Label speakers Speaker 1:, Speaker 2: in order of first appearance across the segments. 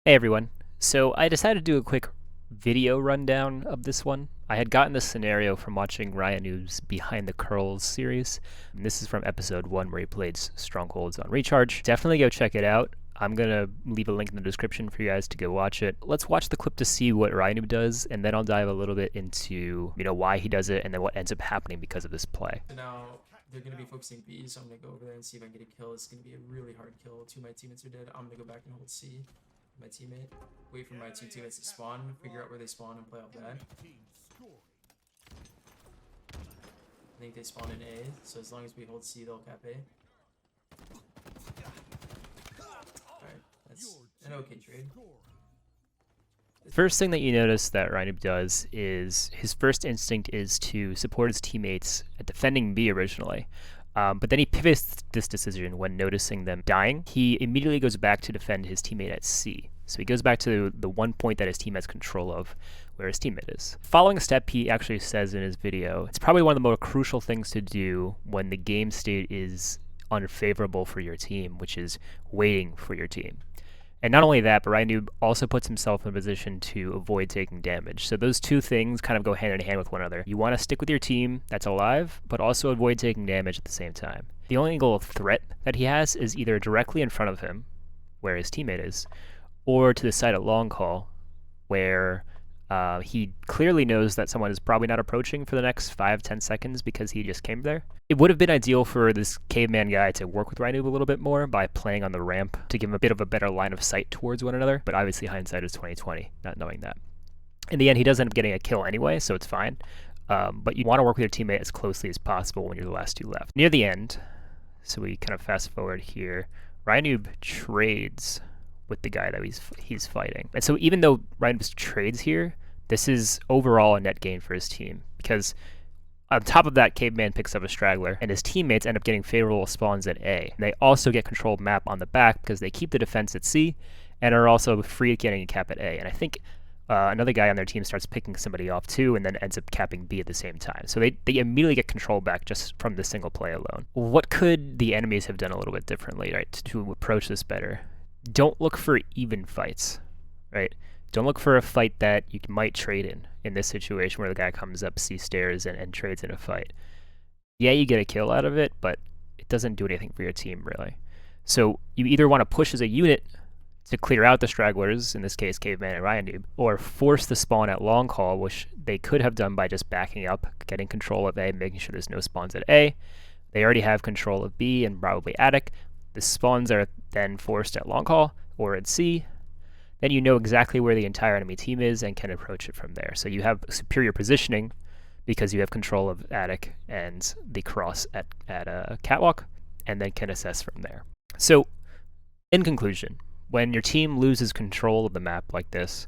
Speaker 1: Hey everyone. So I decided to do a quick video rundown of this one. I had gotten this scenario from watching Ryan Noob's Behind the Curls series. And this is from episode 1 where he played Strongholds on Recharge. Definitely go check it out. I'm going to leave a link in the description for you guys to go watch it. Let's watch the clip to see what Ryan Noob does, and then I'll dive a little bit into, why he does it and then what ends up happening because of this play.
Speaker 2: So now they're going to be focusing B, so I'm going to go over there and see if I can get a kill. It's going to be a really hard kill. Two of my teammates are dead. I'm going to go back and hold C. My teammate. Wait for my two teammates to spawn, figure out where they spawn and play off that. I think they spawn in A, so as long as we hold C, they'll cap A. Alright, that's an okay trade.
Speaker 1: First thing that you notice that Ryan Noob does is his first instinct is to support his teammates at defending B originally. But then he pivots this decision when noticing them dying. He immediately goes back to defend his teammate at C. So he goes back to the one point that his team has control of, where his teammate is. Following a step he actually says in his video, it's probably one of the more crucial things to do when the game state is unfavorable for your team, which is waiting for your team. And not only that, but Ryan Noob also puts himself in a position to avoid taking damage. So those two things kind of go hand in hand with one another. You want to stick with your team that's alive, but also avoid taking damage at the same time. The only angle of threat that he has is either directly in front of him, where his teammate is, or to the side at long call, where he clearly knows that someone is probably not approaching for the next 5-10 seconds because he just came there. It would have been ideal for this caveman guy to work with Ryan Noob a little bit more by playing on the ramp to give him a bit of a better line of sight towards one another, but obviously hindsight is 20/20, not knowing that. In the end, he does end up getting a kill anyway, so it's fine. But you want to work with your teammate as closely as possible when you're the last two left. Near the end, so we kind of fast forward here, Ryan Noob trades with the guy that he's fighting. And so even though Ryan Noob trades here, this is overall a net gain for his team, because on top of that, Caveman picks up a straggler, and his teammates end up getting favorable spawns at A. And they also get control of map on the back because they keep the defense at C and are also free getting a cap at A. And I think another guy on their team starts picking somebody off too and then ends up capping B at the same time. So they immediately get control back just from the single play alone. What could the enemies have done a little bit differently, right, to approach this better? Don't look for even fights, right? Don't look for a fight that you might trade in this situation where the guy comes up C stairs and trades in a fight. Yeah, you get a kill out of it, but it doesn't do anything for your team, really. So you either want to push as a unit to clear out the stragglers, in this case Caveman and Ryan Noob, or force the spawn at long call, which they could have done by just backing up, getting control of A, making sure there's no spawns at A. They already have control of B and probably attic. The spawns are then forced at long call or at C. Then you know exactly where the entire enemy team is and can approach it from there. So you have superior positioning because you have control of attic and the cross at a catwalk, and then can assess from there. So in conclusion, when your team loses control of the map like this,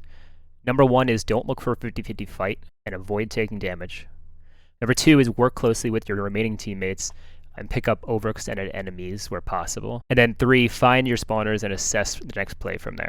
Speaker 1: number one is don't look for a 50-50 fight and avoid taking damage. Number two is work closely with your remaining teammates and pick up overextended enemies where possible. And then three, find your spawners and assess the next play from there.